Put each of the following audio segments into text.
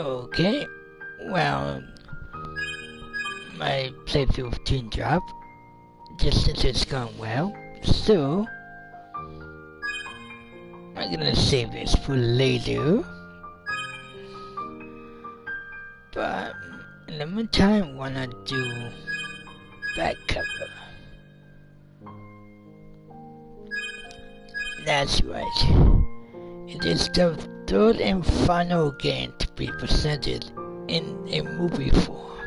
Okay, well, my playthrough of Toon Drop, just since it's gone well, so I'm gonna save this for later. But in the meantime, why not do back cover? That's right. It is the third and final game to be presented in a movie form.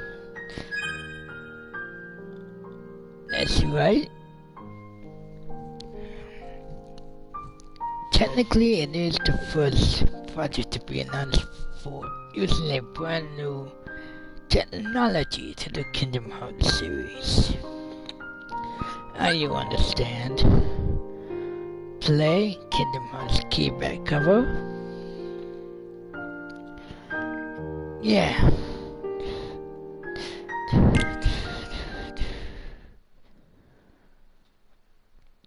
That's right. Technically, it is the first project to be announced for using a brand new technology to the Kingdom Hearts series. You understand. Play Kingdom Hearts key back cover. Yeah.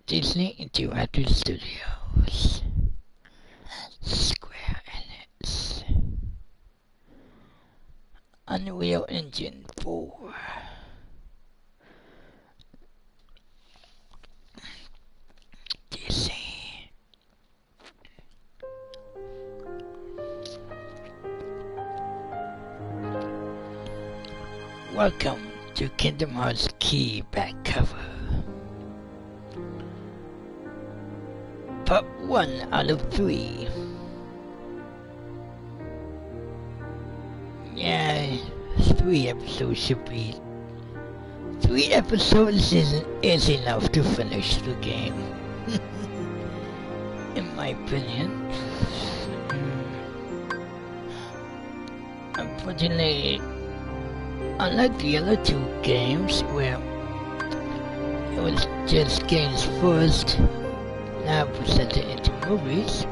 Disney Interactive Studios. Square Enix. Unreal Engine 4. Disney. Welcome to Kingdom Hearts key back cover. Part 1 out of 3. Yeah, 3 episodes should be. 3 episodes is enough to finish the game. In my opinion. Unfortunately, unlike the other 2 games where it was just games first, now presented into movies,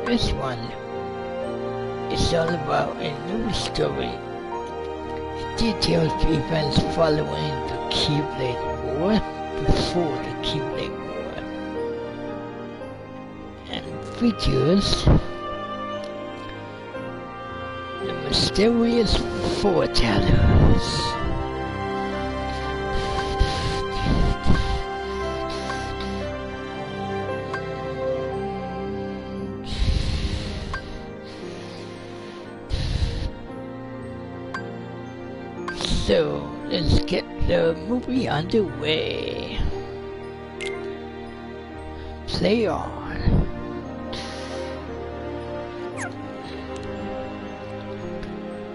this one is all about a new story. It details the events following the Keyblade War, before the Keyblade War, and features the mysterious foretellers. So, let's get the movie underway. Play on.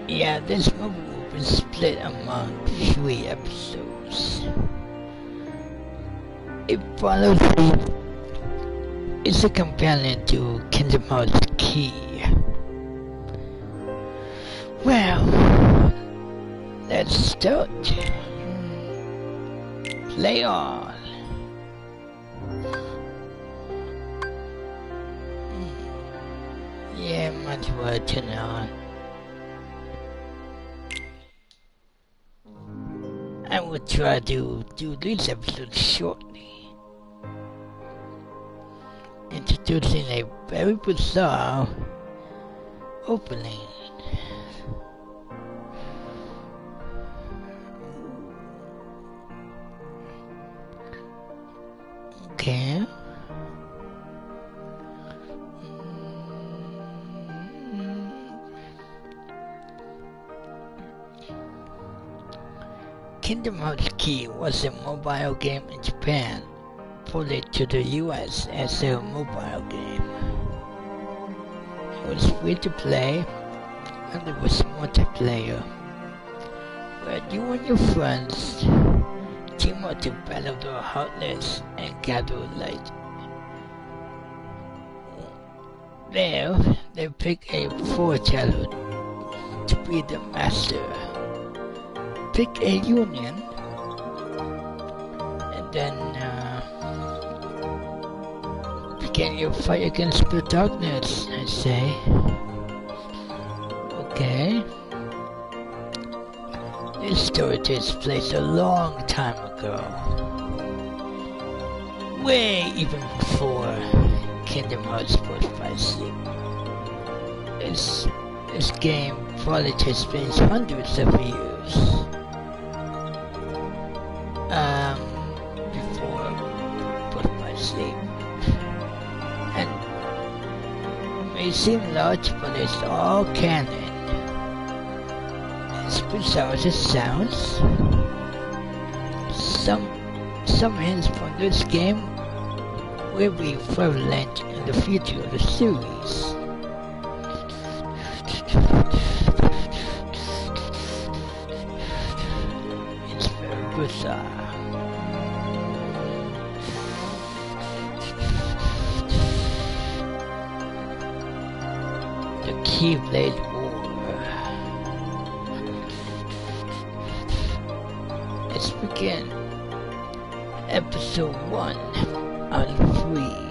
Yeah, this movie will be split among 3 episodes. It follows it's a companion to Kingdom Hearts Key. Well, let's start. Play on. Yeah, might as well turn it on. I will try to do this episode shortly. Introducing a very bizarre opening. Okay. Kingdom Hearts Key was a mobile game in Japan, ported to the US as a mobile game. It was free to play, and there was multiplayer, where you and your friends team up to battle the Heartless and gather light. There, they pick a foreteller to be the master. Pick a union, and then begin your fight against the darkness, I say. Okay. This story takes place a long time ago. Way even before Kingdom Hearts Birth by Sleep. This game probably takes place hundreds of years before put my sleep. And it may seem large, but it's all canon. As bizarre as it sounds, some hints from this game will be prevalent in the future of the series. It's very bizarre. The Keyblade War. Let's begin. Episode 1 out of 3.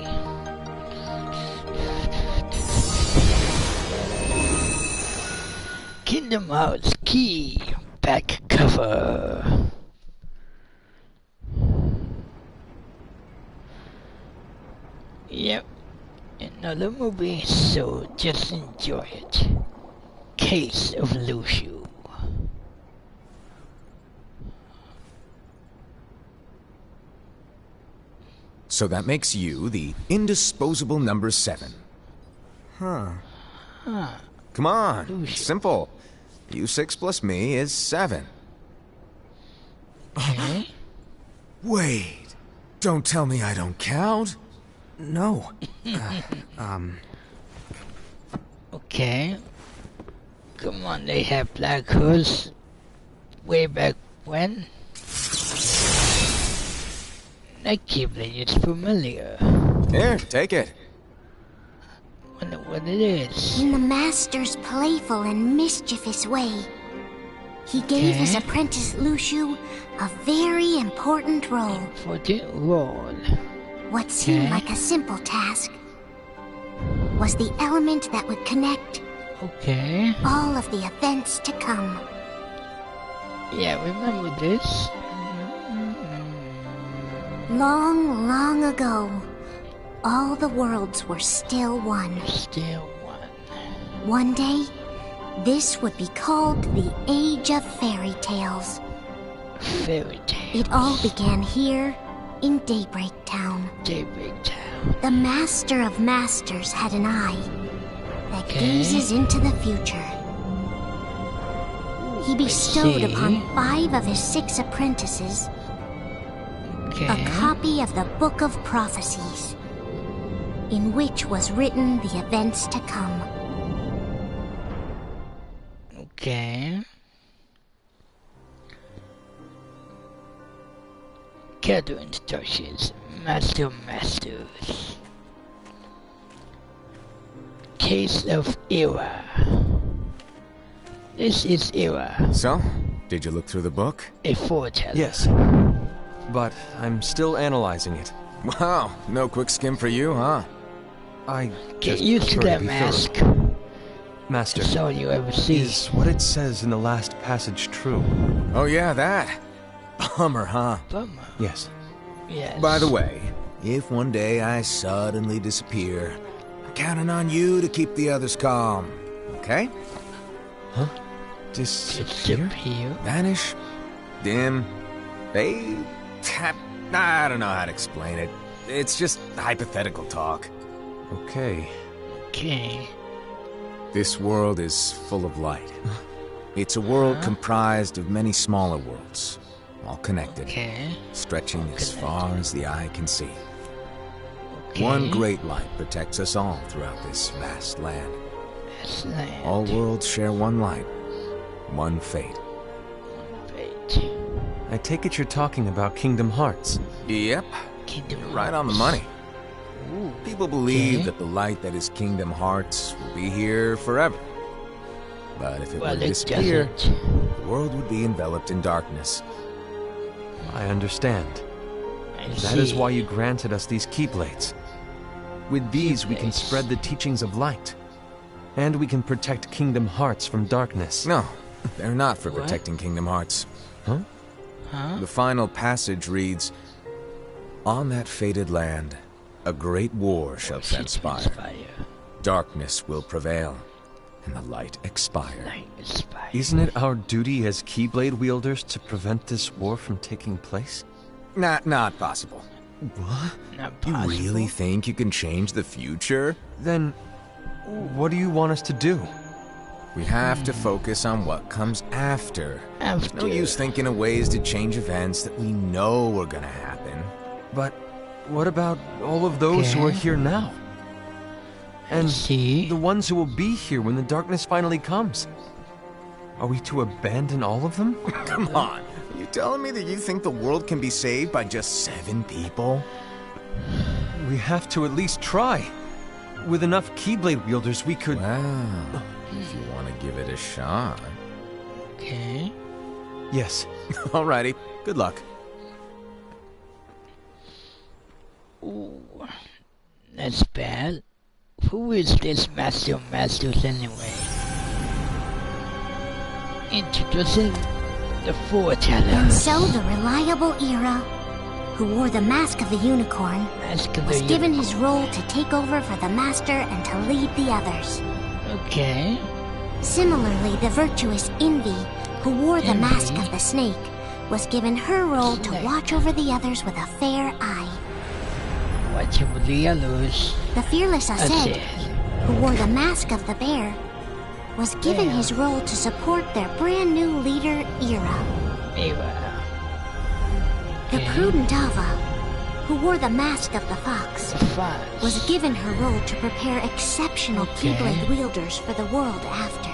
Kingdom Hearts Key back cover. Yep, another movie, so just enjoy it. Case of Lucio. So that makes you the indisposable number 7. Huh. Come on, it's simple. U6 plus me is 7. Okay. Wait, don't tell me I don't count. No. Okay. Come on, they have black holes way back when. That Keyblade is familiar. Here, take it. Wonder what it is. In the Master's playful and mischievous way, he gave his apprentice Lucio a very important role. Important role. What seemed like a simple task was the element that would connect all of the events to come. Yeah, remember this? Long, long ago, all the worlds were still one. Still one. One day, this would be called the Age of Fairy Tales. Fairy Tales. It all began here in Daybreak Town. Daybreak Town. The Master of Masters had an eye that gazes into the future. He bestowed upon 5 of his 6 apprentices a copy of the Book of Prophecies, in which was written the events to come. Okay. Character introductions. Master of Masters. Case of Era. This is Era. So, did you look through the book? A foreteller. Yes. But I'm still analyzing it. Wow, no quick skim for you, huh? I Get just used to prefer that be mask. thorough. Master, That's all you ever see. is what it says in the last passage true? Oh yeah, that. Bummer, huh? Bummer. Yes. Yes. By the way, if one day I suddenly disappear, I'm counting on you to keep the others calm, okay? Huh? Disappear? Disappear. Vanish, dim, fade, tap. I don't know how to explain it. It's just hypothetical talk. Okay. Okay. This world is full of light. It's a world comprised of many smaller worlds, all connected, stretching as far as the eye can see. One great light protects us all throughout this vast land. All worlds share one light, one fate. I take it you're talking about Kingdom Hearts. Yep, you're right on the money. People believe that the light that is Kingdom Hearts will be here forever. But if it were to disappear, the world would be enveloped in darkness. I understand. That is why you granted us these Keyblades. With these, we can spread the teachings of light. And we can protect Kingdom Hearts from darkness. No, they're not for protecting Kingdom Hearts. Huh? The final passage reads, "On that fated land, a great war shall transpire. Darkness will prevail, and the light expire. Isn't it our duty as Keyblade wielders to prevent this war from taking place? Not possible. What? Not possible. You really think you can change the future? Then, what do you want us to do? We have to focus on what comes after. After. No use thinking of ways to change events that we know are gonna happen. But what about all of those who are here now? And the ones who will be here when the darkness finally comes? Are we to abandon all of them? Come on. Are you telling me that you think the world can be saved by just 7 people? We have to at least try. With enough Keyblade wielders, we could... Well, if you want to give it a shot. Okay. Yes. Alrighty. Good luck. Ooh, that's bad. Who is this Master of Masters anyway? Introducing the foreteller. And so the reliable Era, who wore the mask of the unicorn, was given his role to take over for the Master and to lead the others. Okay. Similarly, the virtuous Envy, who wore the mask of the snake, was given her role to watch over the others with a fair eye. Watch over the others. The fearless Aced, who wore the mask of the bear, was given his role to support their brand new leader, Era. The prudent Ava, who wore the mask of the fox, was given her role to prepare exceptional Keyblade wielders for the world after.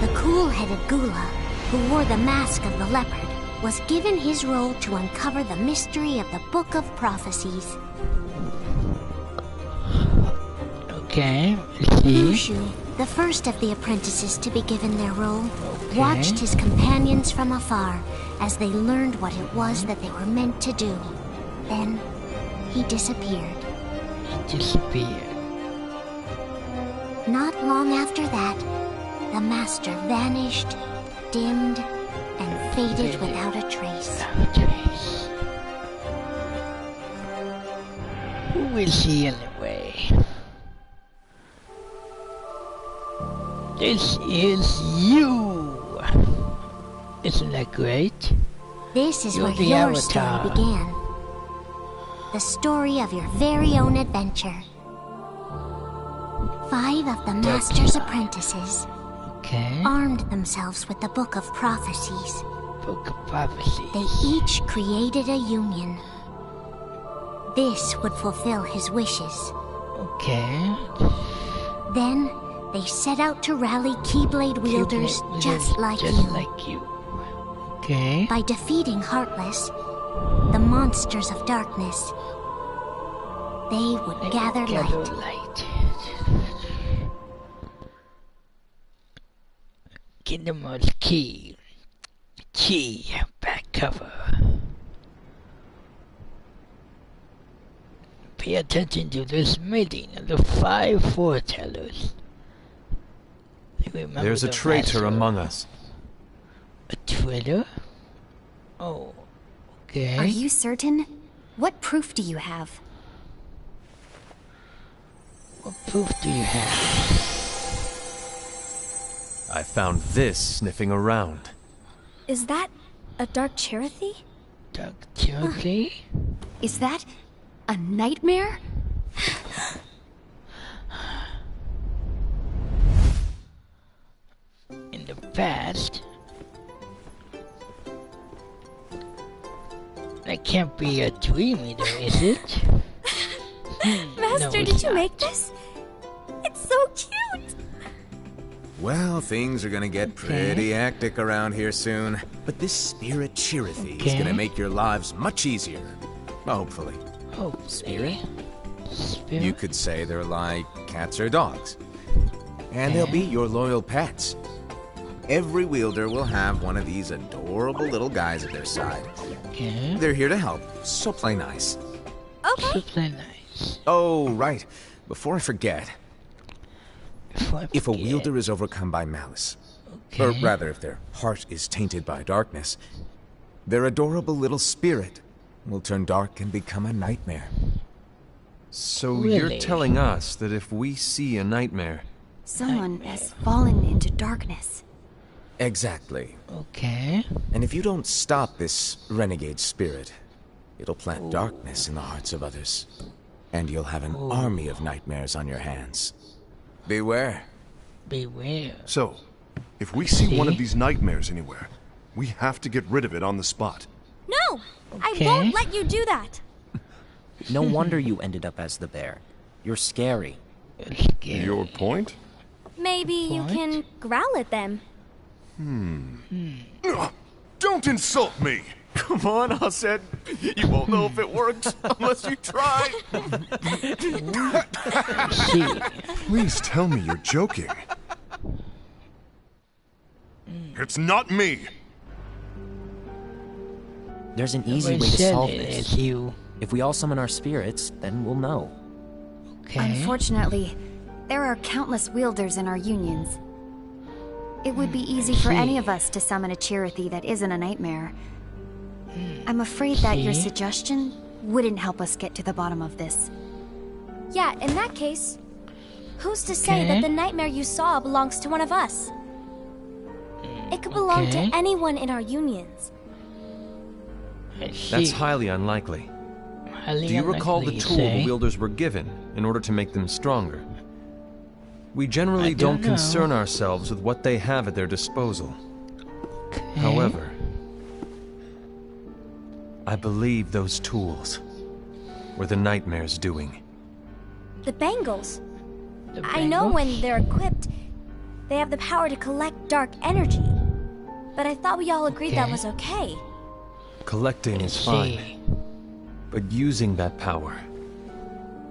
The cool-headed Gula, who wore the mask of the leopard, was given his role to uncover the mystery of the Book of Prophecies. Okay, Mushu, the first of the apprentices to be given their role, watched his companions from afar as they learned what it was that they were meant to do. Then, he disappeared. Not long after that, the Master vanished, dimmed, and faded without a trace. Who is he anyway? This is you! Isn't that great? This is where your story began. The story of your very own adventure. 5 of the Master's apprentices armed themselves with the Book of Prophecies. They each created a union. This would fulfill his wishes. Then, they set out to rally Keyblade wielders just like you. By defeating Heartless, the monsters of darkness, they would gather light. Kingdom of Key. Back cover. Pay attention to this meeting of the 5 foretellers. There's a traitor among us. A traitor? Oh, okay. Are you certain? What proof do you have? What proof do you have? I found this sniffing around. Is that a Dark Chirithy? Dark Chirithy? Is that a nightmare? In the past? That can't be a dream either, is it? Master, no, did you make this? It's so cute! Well, things are gonna get pretty hectic around here soon. But this Spirit Chirithy is gonna make your lives much easier. Hopefully. Oh, Spirit? You could say they're like cats or dogs. And they'll be your loyal pets. Every wielder will have one of these adorable little guys at their side. They're here to help, so play nice. Okay. So play nice. Oh, right. Before I forget. If a wielder is overcome by malice, or rather if their heart is tainted by darkness, their adorable little spirit will turn dark and become a nightmare. So Really? you're telling us that if we see a nightmare... Someone has fallen into darkness. Exactly. Okay. And if you don't stop this renegade spirit, it'll plant darkness in the hearts of others. And you'll have an army of nightmares on your hands. Beware. Beware. So, if we see one of these nightmares anywhere, we have to get rid of it on the spot. No! Okay. I won't let you do that! No wonder you ended up as the bear. You're scary. Scary. Your point? Maybe you can growl at them. Don't insult me! Come on, Hased. You won't know if it works unless you try. See. Please tell me you're joking. It's not me! There's an easy way to said solve it this. is you. If we all summon our spirits, then we'll know. Okay. Unfortunately, there are countless wielders in our unions. It would be easy for any of us to summon a Chirithy that isn't a nightmare. I'm afraid that your suggestion wouldn't help us get to the bottom of this. Yeah, in that case, who's to say that the nightmare you saw belongs to one of us? It could belong to anyone in our unions. That's highly unlikely. Do you recall the tool the wielders were given in order to make them stronger? We generally don't concern ourselves with what they have at their disposal. However, I believe those tools were the nightmare's doing. The bangles. I know when they're equipped, they have the power to collect dark energy. But I thought we all agreed that was okay. Collecting is fine, but using that power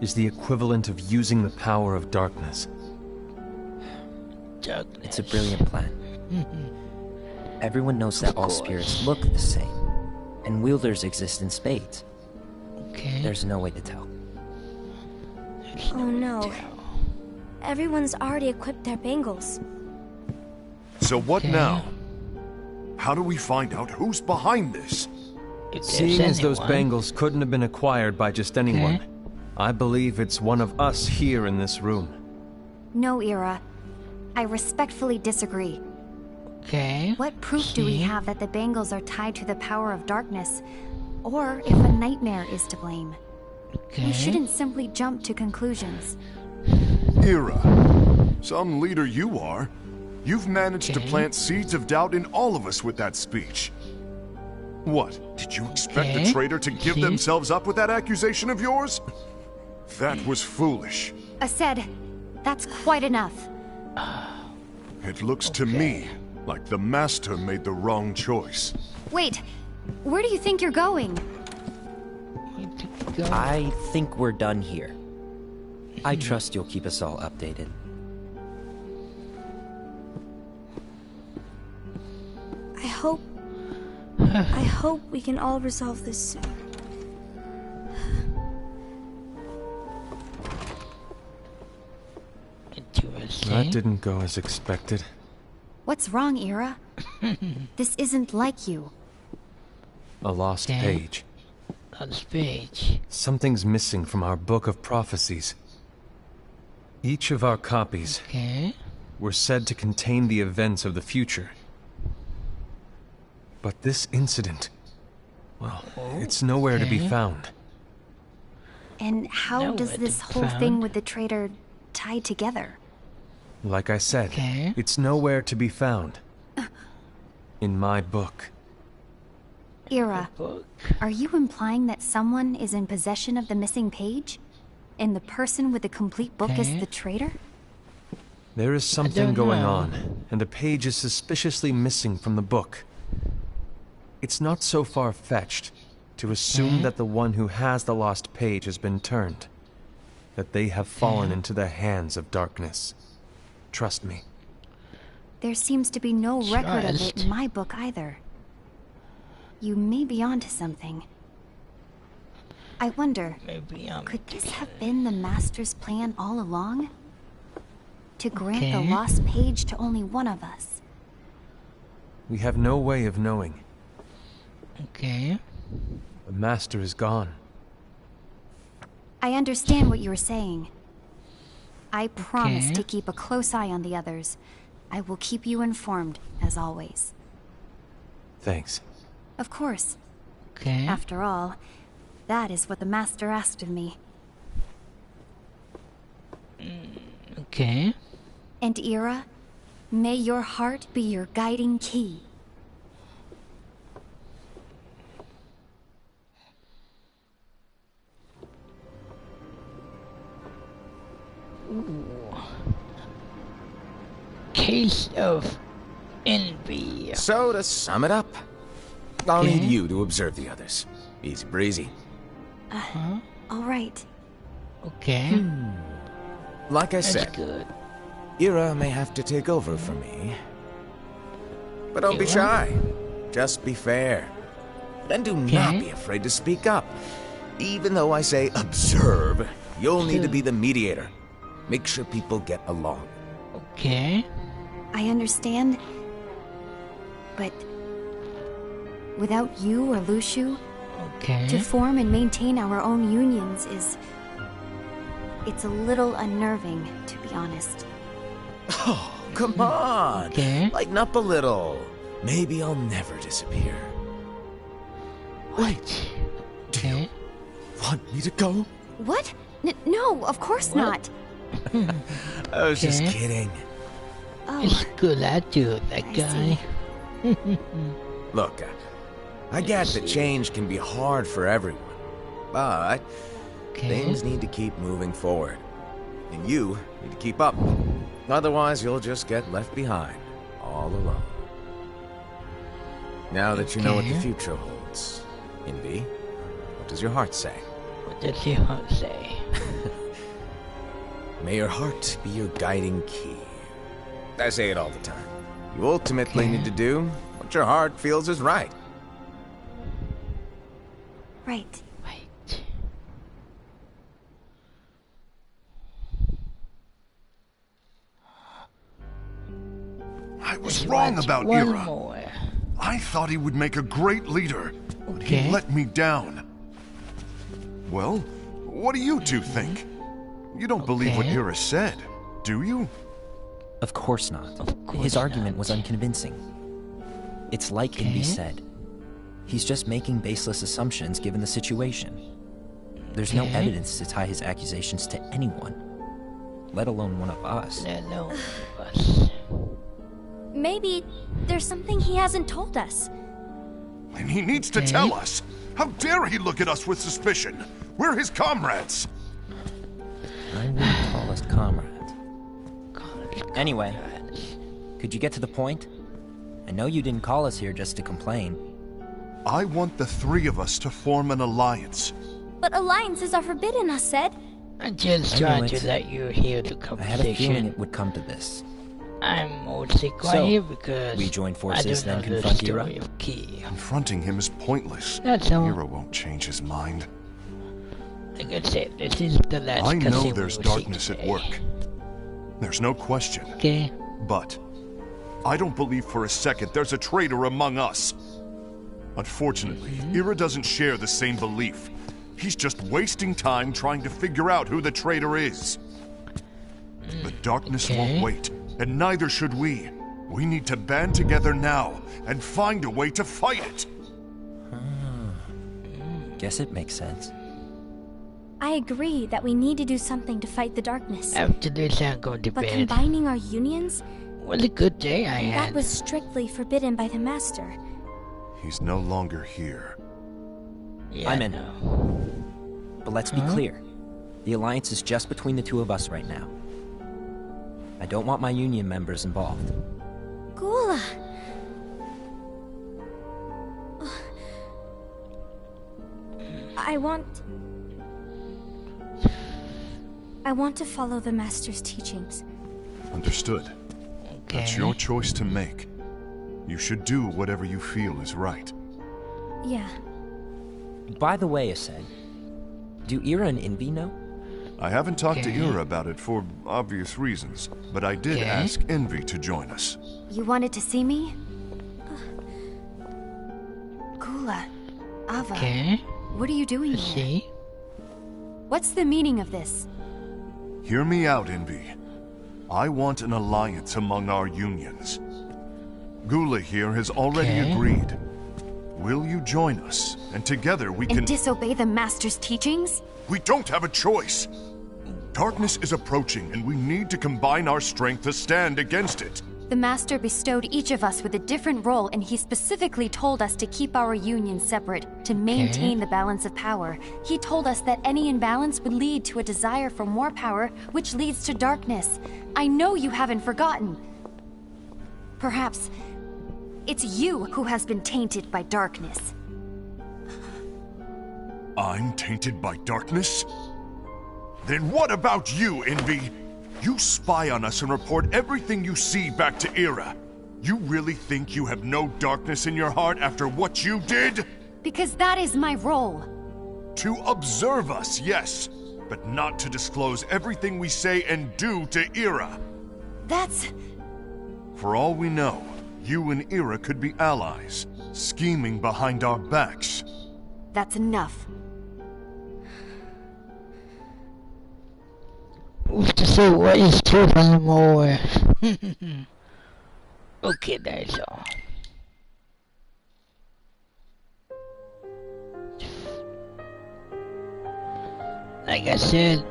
is the equivalent of using the power of darkness. It's a brilliant plan. Everyone knows that all spirits look the same, and wielders exist in spades. There's no way to tell. Oh no. Everyone's already equipped their bangles. So what now? How do we find out who's behind this? Seeing as those bangles couldn't have been acquired by just anyone, I believe it's one of us here in this room. No, Ira. I respectfully disagree. What proof do we have that the bangles are tied to the power of darkness, or if a nightmare is to blame? We shouldn't simply jump to conclusions. Ira, some leader you are. You've managed to plant seeds of doubt in all of us with that speech. What, did you expect the traitor to give themselves up with that accusation of yours? That was foolish. Hased, that's quite enough. It looks to me like the Master made the wrong choice. Wait, where do you think you're going? I think we're done here. I trust you'll keep us all updated. I hope we can all resolve this soon. That didn't go as expected. What's wrong, Ira? This isn't like you. A lost page. Lost page. Something's missing from our book of prophecies. Each of our copies were said to contain the events of the future. But this incident, well, it's nowhere to be found. And how does this whole thing with the traitor tie together? Like I said, it's nowhere to be found. In my book. Ira, are you implying that someone is in possession of the missing page? And the person with the complete book is the traitor? There is something going on, and a page is suspiciously missing from the book. It's not so far-fetched to assume that the one who has the lost page has been turned, that they have fallen into the hands of darkness. Trust me. There seems to be no record of it in my book either. You may be onto something. I wonder, could this have been the Master's plan all along? To grant the lost page to only one of us? We have no way of knowing. The Master is gone. I understand what you are saying. I promise to keep a close eye on the others. I will keep you informed, as always. Thanks. Of course. Okay. After all, that is what the Master asked of me. Okay. And Ira, may your heart be your guiding key. Ooh. Case of envy. So, to sum it up, I'll need you to observe the others. Easy breezy. All right. Okay. Like I That's said, good. Ira may have to take over for me. But don't be shy. Just be fair. And do not be afraid to speak up. Even though I say observe, you'll need to be the mediator. Make sure people get along. Okay. I understand. But without you or Luxu, to form and maintain our own unions is... It's a little unnerving, to be honest. Oh, come on. Lighten up a little. Maybe I'll never disappear. Wait. Do you want me to go? What? No, of course not. I was just kidding. It's good attitude, that guy. Look, I get that change can be hard for everyone, but things need to keep moving forward. And you need to keep up. Otherwise, you'll just get left behind, all alone. Now that you know what the future holds, Envy, what does your heart say? What does your heart say? May your heart be your guiding key. I say it all the time. You ultimately need to do what your heart feels is right. Right. Wait. I was wrong about Ira. I thought he would make a great leader, but he let me down. Well, what do you two think? You don't believe what Ira said, do you? Of course not. His argument was unconvincing. It's like Envy said. He's just making baseless assumptions given the situation. There's no evidence to tie his accusations to anyone, let alone one of us. Maybe there's something he hasn't told us. And he needs to tell us. How dare he look at us with suspicion? We're his comrades. I wouldn't call us comrades. Anyway, could you get to the point? I know you didn't call us here just to complain. I want the three of us to form an alliance. But alliances are forbidden, I said. I'm just trying to let you hear the conversation. I had a feeling it would come to this. I'm mostly quiet because we join forces, I don't then know confront the Ira? story of Key. Confronting him is pointless. That's all. Ira won't change his mind. Like I said, this is the last I know cutscene there's we will darkness see at today. work. There's no question. Okay. But I don't believe for a second there's a traitor among us. Unfortunately, Ira doesn't share the same belief. He's just wasting time trying to figure out who the traitor is. The darkness won't wait, and neither should we. We need to band together now and find a way to fight it. Guess it makes sense. I agree that we need to do something to fight the darkness. After this, I'm going to But bed. combining our unions? What a good day I had. That was strictly forbidden by the Master. He's no longer here. Yeah, I'm in. But let's be clear. The alliance is just between the two of us right now. I don't want my union members involved. Gula! I want to follow the Master's teachings. Understood. That's your choice to make. You should do whatever you feel is right. Yeah. By the way, Ased, do Ira and Envy know? I haven't talked to Ira about it for obvious reasons, but I did ask Envy to join us. You wanted to see me? Gula, Ava, what are you doing here? What's the meaning of this? Hear me out, Envy. I want an alliance among our unions. Gula here has already agreed. Will you join us? And together we can... And disobey the Master's teachings? We don't have a choice. Darkness is approaching, and we need to combine our strength to stand against it. The Master bestowed each of us with a different role, and he specifically told us to keep our union separate, to maintain the balance of power. He told us that any imbalance would lead to a desire for more power, which leads to darkness. I know you haven't forgotten. Perhaps it's you who has been tainted by darkness. I'm tainted by darkness? Then what about you, Envy? You spy on us and report everything you see back to Era. You really think you have no darkness in your heart after what you did? Because that is my role. To observe us, yes, but not to disclose everything we say and do to Era. That's... For all we know, you and Era could be allies, scheming behind our backs. That's enough. Who's to say what is truth anymore? Okay, that's all. Like I said,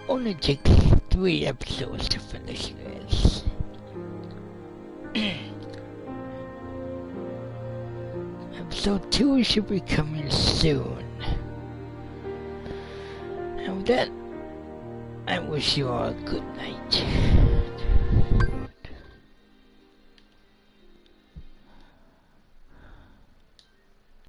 only takes 3 episodes to finish this. Episode 2 should be coming soon. And with that, I wish you all a good night.